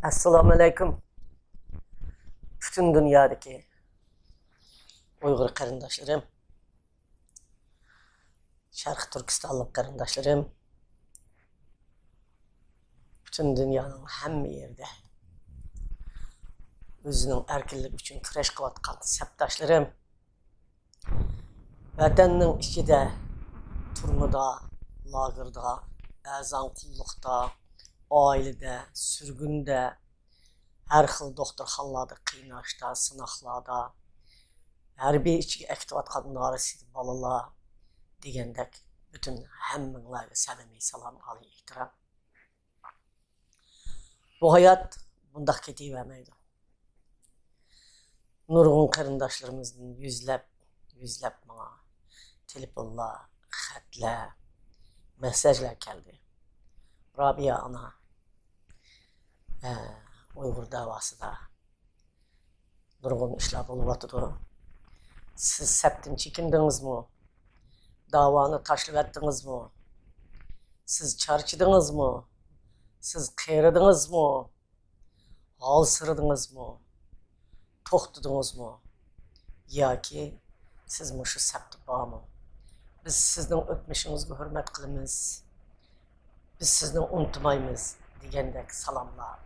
Assalomu alaykum. Bütün dünyadaki Uyg'ur qarindoshlarim, Sharq Turkistonlik qarindoshlarim, bütün dünyanın hamma yerda o'zining erkinligi uchun kurash qilayotgan sabdoshlarim, vatanning ichida, turmada, lagerda, azon qulluqda, oilada, surgunda, har xil doktorxonalarda, qiynashda, sinoqlarda, harbiy ichiga aktivotgan norasida bolalar degandek bütün hammanglarga samimiy salom, oliy ehtirom. Bu hayot bundoq ketavermaydi. Nurg'un qarindoshlarimizdan yuzlab menga telefonlar, xatlar, mesajlar keldi. Rabia ana Uyg'ur davosida nurg'un ishlar bo'lyapti. Siz sapdan chekindingizmi? Davoni tashlab etdingizmi? Siz charchidingizmi? Siz qiyradingizmi? G'olsirdingizmi? To'xtadingizmi? Yoki siz shu sapda bormi? Biz sizning o'tmishingizga hurmat qilamiz. Biz sizni unutmaymiz degandek salomlar,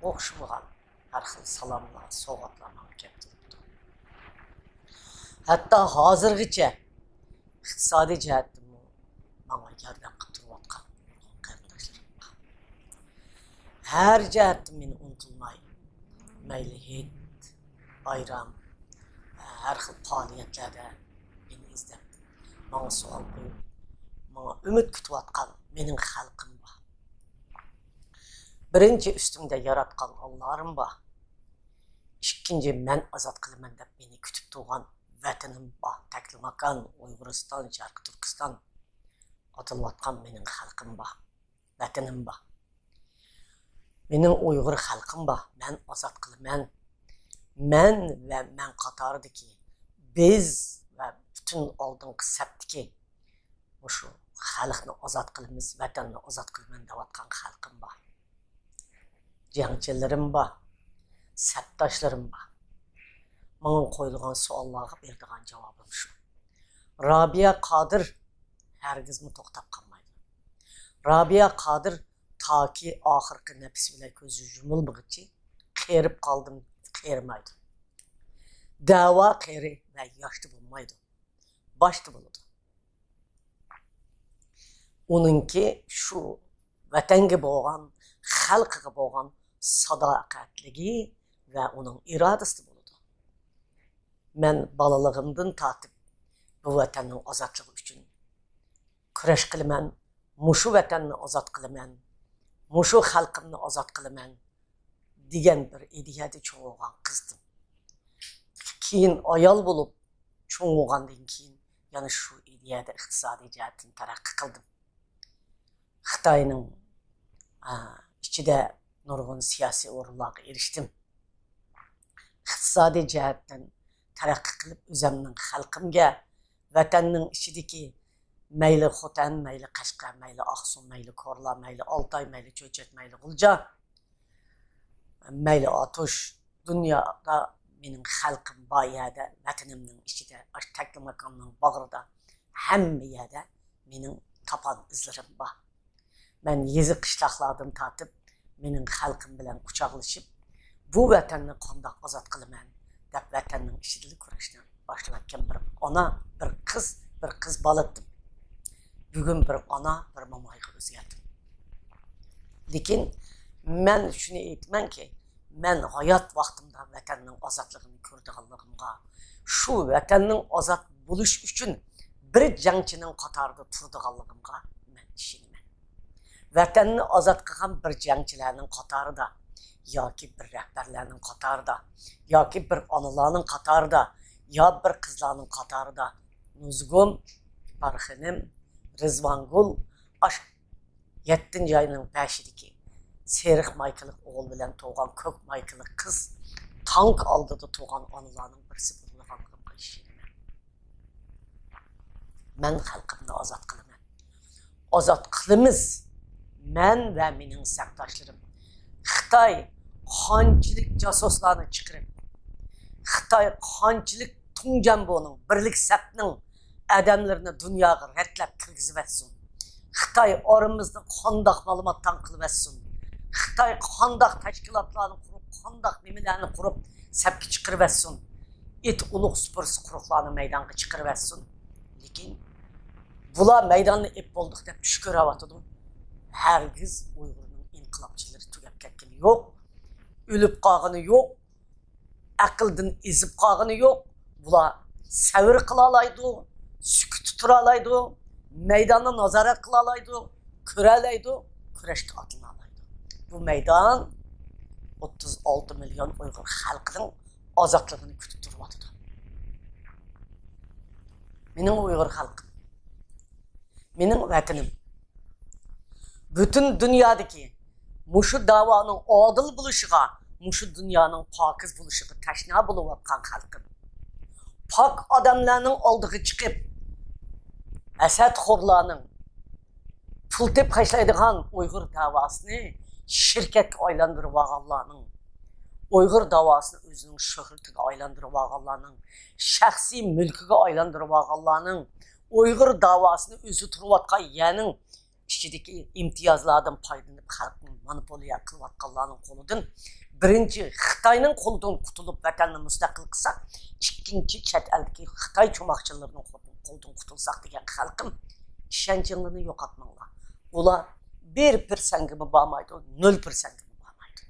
o'xshamagan har xil salomlar, sovg'atlarni kelib turibdi. Hatto hozirgacha iqtisodiy jihatdan menga yordam qilib turayotgan qarindoshlarim. Har jihatdan meni unutilmay, mayli hit, bayram, har xil faoliyatlarda meni izlab, menga savol qo'yib, menga umid kutayotgan mening xalqim bor. Birinchi ustimda yaratgan Allah'ım bor. İkinci men azat qilaman deb meni kutib turgan vatanim bor. Taklimakan, Uyg'uriston, Sharq Turkiston otilayotgan mening xalqim bor. Vatanim bor. Mening Uyg'ur xalqim bor. Men azat qilaman. Men va men qatoridagi biz va bütün oldingi sapdagi shu xalqni azat qilamiz, vatanni azat qilaman deyotgan xalqim bor. Jangchilarim bor, sabdoshlarim bor. Menga qo'yilgan savollarga beradigan javobim shu. Rabia Qodir hargizmi to'xtab qolmaydi. Rabia Qodir toki oxirgi nafs bilan ko'zi yumilmag'icha qerib qoldim, qermaydi. Da'vo qeri va yoshda bo'lmaydi. Boshda bo'ladi. Onunki şu vatanga bo'lgan, xalqiga bo'lgan sadoqatligi va uning irodasi bo'ladi. Men bolaligimdan tortib bu vatanning ozodligi uchun kurash qilaman, mushu vatanni ozod qilaman, mushu xalqimni ozod qilaman degan bir ideyada cho'g'ilgan qizdim. Keyin ayol bo'lib cho'g'ilgandan keyin yana shu ideyada iqtisodiy jihatdan taraqqiy qildim. Xitoyning ichida nurg'un siyosiy o'rinlarga erishdim. Iqtisodiy jihatdan taraqqiy qilib o'zimning xalqimga, vatanning ichidagi mayli Xotan, mayli Qashqar, mayli Oqsuv, mayli Korla, mayli Oltoy, mayli Cho'chak, mayli G'ulja, mayli Otush, dunyoda mening xalqim bor yerda, vatanimning ichida, Taklimakonning bag'rida, hamma yerda mening topan izlarim bor. Ben yezi qishloqlardan tortib, mening xalqim bilan quchoqlashib, bu vatanni qandoq ozod qilaman deb vatanning ichida kurashni boshlatgan bir ona, bir qiz boladim. Bugun bir ona, bir momoyga o'zgardim. Lekin men shuni aytmanki, men hayot vaqtimda vatanning ozodligini ko'rganligimga, shu vatanning ozod bo'lish uchun bir jangchining qatorida turganligimga men ishonman. Vatanni ozod qilgan bir jangchilarning qatorida, yoki bir rahbarlarning qatorida, yoki bir onalarning qatorida, yo bir qizlarning qatorida Nuzgul, Barxinim, Rizvangul, 7 ayning 5idagi Seriq Maykilik o'g'il bilan tug'ilgan ko'k maykilik qiz tank oldida tug'ilgan onalarning birisi bo'lganligimga ishonaman. Men xalqimni ozod qilaman. Ozod qilamiz men ve mening sabtaşlarım Xitoy qanchalik jasuslarni chiqarib, Xitoy qanchalik Tunjanboning birlik sapning adamlarini dunyoga ratlab kirgizib etsin. Xitoy oramizda qandoq ma'lumotdan qilib etsin. Xitoy qandoq tashkilotlarni qurib, qandoq nimalarni qurib sapga chiqarib etsin. Et ulug' spurs quruqlarni maydonga chiqarib etsin. Lekin bular maydonni ep bo'ldik deb tush ko'ryapti. Hergiz Uyg'urning inqilobchilari tugab ketgani yo'q. Ölüp qolgani yo'q. Aqldan ezib qolgani yo'q. Bular savr qila oladi, sukut tura oladi, maydonni nazorat qila oladi, ko'ra oladi, kurashga otlana oladi. Bu maydon 36 milyon Uyg'ur xalqining ozodligini kutib turibdi. Mening Uyg'ur xalqim, mening vatanim. Bütün dünyadaki muşu davanın adil buluşuğa, muşu dünyanın pakiz buluşuğa teşna buluvatkan halkım. Pak adamlarının aldığı çıkıp, Esed xorlarının pul tep kaçlaydıgan Uygur davasını şirketke aylandırıp ağalarının, Uygur davasını özünün şöhretine aylandırıp ağalarının, şahsi mülküge aylandırıp ağalarının, Uygur davasını özü turuvatkan yeğenin, İçideki imtiyazlardan paylanıp halkın monopoliya kılvatkanlarının koludan birinci Xitay'nın kolundan kutulup vatanını müstakil kılsak, ikinci çet eldeki Xitay çomakçılarının kolundan kutulsak diyen halkım işencinliğini yok atmanlar. Ola 1% gibi bağmaydı, 0% gibi bağmaydı.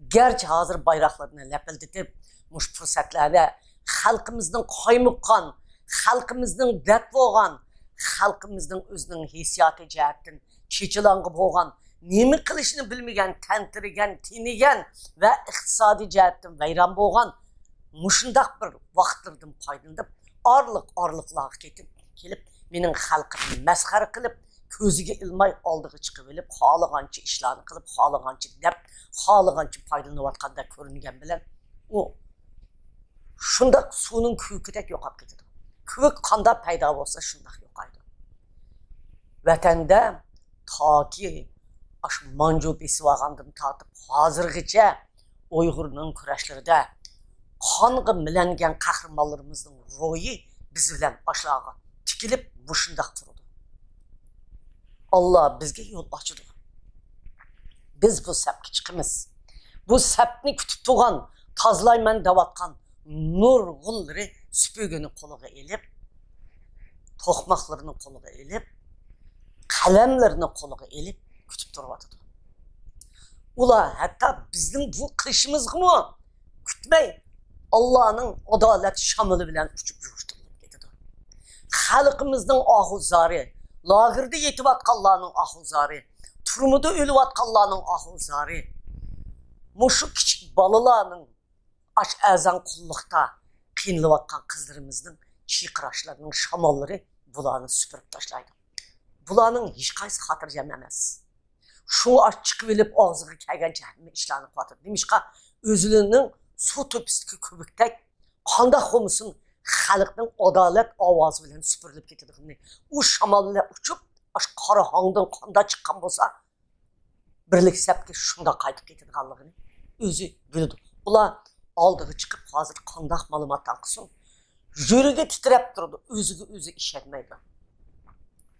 Gerçi hazır bayraklarını lepildetip, muş fırsatlarda halkımızdan kaymukkan, halkımızdan dert boğan, halkımızın özünün hissiyatı cihetten çiçilangı boğan, nemi kılışını bilmegen, tentirigen, tinigen ve iktisadi cihetten veyran boğan, muşundak bir vaxtlardan paylanıp, arlıklığa gelip, menin halkımı mezhar kılıp, közüge ilmay aldığı çıkıp, halıgançı işlerini kılıp, halıgançı dep, halıgançı paylanıvatkanda görüngen bilen, o şundak suyunun küküdek yok getirdi. Kök kanda payda olsa şundak yokaydı. Vatanda ta ki Mancu besivağandan tartıp hazırgıca Uygur'un kurashlarida qanğı milengen kahramanlarımızın royu biz bilen aşağı tikilip muşundaq turdu. Allah bizge yol açıdı. Biz bu sapki çıkımız. Bu sapni kütüp tuğan, tazlayman davatkan nur gulları süpügünü koluğa elip, tohmaklarını koluğa elip, kalemlerini koluğa elip kütüp durmadıdı. Ula hatta bizim bu kışımız mı? Kütmey Allah'ın adalet şamılı bilen uçup yurtulup gidiyordu. Halkımızın ahuzarı, lagırda yetivatkallarının ahuzarı, turmuda ölüvatkallarının ahuzarı, muşu küçük balılarının aç ezan kullukta kıyınlıvatkan kızlarımızın çiğkıraşlarının şamalları bulanı süpürüp taşlaydı. Bulanın hiç kaysı hatırcam emez. Şunu aç çıkıverip ağzını kelgen cehenneme işlerini patır. Demişka özülünün su töpüsteki kübüktek kanda komusun halkının adalet avazı bilen süpürülüp getirdiğini. O şamalıyla uçup aç kara hangdan kanda çıkan bolsa birlik sepki şunda kayıp getirdiğini özü bildi. Ula aldığı çıkıp hazır kandak malumattan kısın. Yürüge titrep durdu. Özü işetmeydi.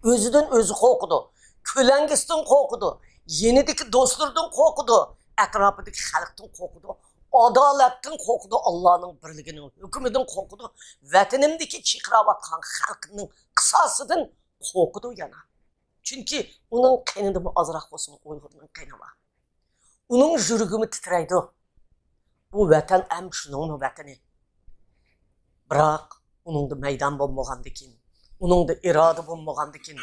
Özüden özü korkudu. Kölengistin korkudu. Yenideki dostlardan korkudu. Etrafındaki halktan korkudu. Adaletten korkudu. Allah'ın birliğinin hükümünden korkudu. Vatanımdaki çıkıravatkan halkının kısasıdan korkudu yana. Çünkü onun kanında mı azırak olsun Uygur'un kanı var. Onun yürügümü titreydi. Bu vatan hem şunun vatanı. Bırak onun da meydan bulmağandıkin, onun da irade bulmağandıkin.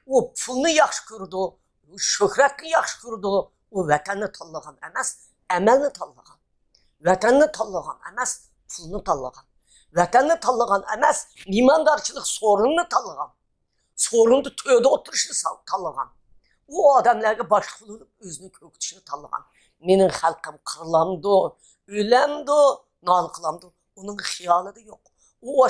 O pulunu yaxşı gördü, o şöhretini yaxşı gördü. O vatanını tanıgan emas, emelini tanıgan. Vatanını tanıgan emas, pulunu tanıgan. Vatanını tanıgan emas, imandarçılık sorununu tanıgan. Sorundu töyde oturuşunu tanıgan. O adamlarga başlık olup özünü köktüşünü tanıgan. Menin halkım kırılamdı, ölemdi, nal kılamdı. Onun hiyalı da yok. O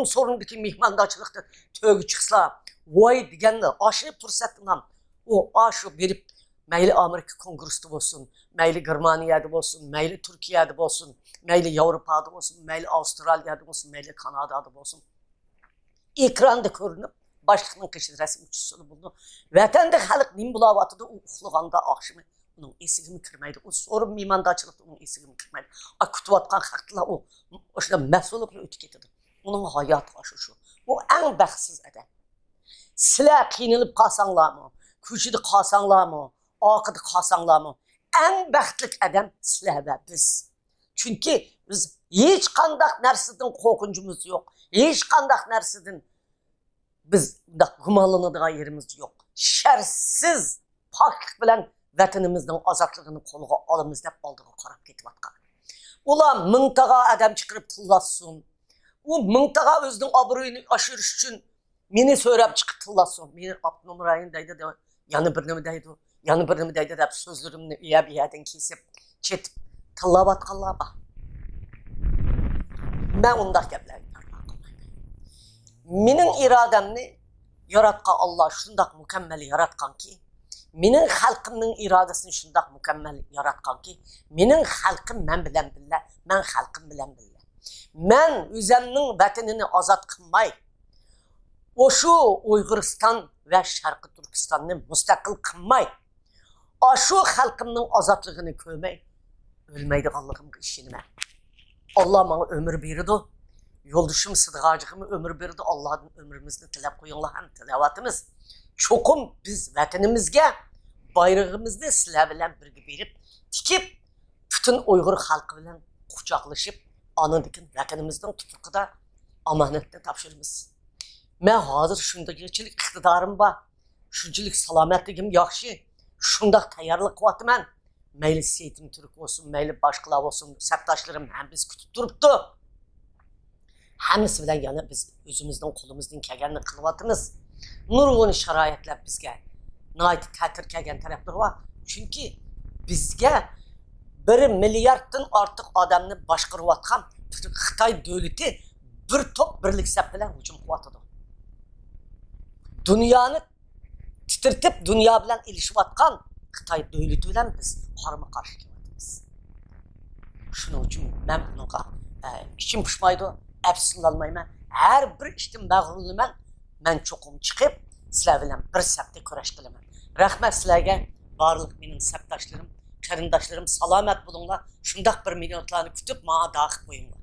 sorundaki mihmandaçılıkta tövgü çıksa, vay digenle aşırı fırsatından O aşı verip meyli Amerika Kongresi'de olsun, meyli Germaniya'da olsun, meyli Türkiye'de olsun, meyli Avrupa'da olsun, meyli Avustralya'da olsun, meyli Kanada'da olsun. Ekranda görünüp başlığının kışın resim uçuşunu buldu. Vatanda halk nim bulavatıda uxluğanda akşamı onun esigimi kırmaydı. O sorun mimandaçılıkta onun esigimi kırmaydı. Kutuvatkan haktılar o şurada mesulukla ötük etedi. Onun hayatı aşı şu. O en bəxtsiz adam. Sizler qiynilib qalsanlarmı? Köşede qalsanlarmı? Akıda qalsanlarmı? En bəxtlik adam sizler ve biz. Çünkü biz hiç kandak nersiden korkuncumuz yok. Hiç kandak nersiden biz gumanlanıdığı yerimiz yok. Şersiz paklık bilen vatanımızdan azatlığını koluğa alımız dep aldığı qarab ketip atqan. Ulan mıntağa adam çıkırıp tıllatsın. O mıntağa özünün abroyunu aşırış için meni söylep çıkıp tıllatsın. Meni Abdülhamid deydi de yanı birini deydi. Yanı birini deydi de sözlerimni üye bir yerden kesip çetip tıllap atqanlar bak. Ben ondaq gəplərini yarmaq qılmayım. Menin iradəmni yaratqan Allah şundaq mükəmməl yaratqan ki, menin xalqımın iradəsini şundaq mükəmməl yaratqan ki, menin xalqım mən bilən billə, mən xalqım bilən billə. Mən özəmnin vətənini azad qılmay, o şu Uyğuristan və Şərqi Türkistanını müstəqil qılmay, o şu xalqımın azadlığını köymək, ölməydiğanlığım işini mən. Allah bana ömür verirdi. Yoldaşım Sıdıqacığımı ömür verirdi. Allah'ın ömrümüzünü tilep koyunlar hem tilavatımız. Çokum biz vatanımızga bayrağımızı sizler bilen birge verip tikip bütün Uygur halkı bilen kucaklaşıp anadaki vatanımızdan tutukda amanetle tapşırırız. Ben hazır şundaki iktidarım var. Şunçilik salametliğim yaxşı. Şundaq tayarlıq vatı mən. Meyli Seyit'im Türk olsun, meyli başqalar olsun, səbdaşlarım hem biz kütüp durupdu. Həmisi bilen yani biz özümüzden kolumuzdan kəgənini qılıvatımız. Nurgunu şərayətlər bizge naiti tətir kəgən tərəfləri var. Çünkü bizge 1 milyarddan artıq adamını başqırıvatqan Xitay dövləti bir top birlik səp bilen hücum qıvatıdı. Dünyanı titirtip dünya bilen ilişivatqan Xitay dövləti bilen biz qarama qarşı keladimiz. Şunun için ben bununla içim pişmaydı, əfsunlanmayım mən. Hər bir iştim məğrurlu mən çoxum çıxıb, sizlər bilən bir səbdə körəş qılamam. Rəhmət sizlərə, varlıq benim səbdaşlarım, kərindaşlarım, salamət bulunlar, şundaq bir milyonlarını kütüb, mağa daxil qoyunlar.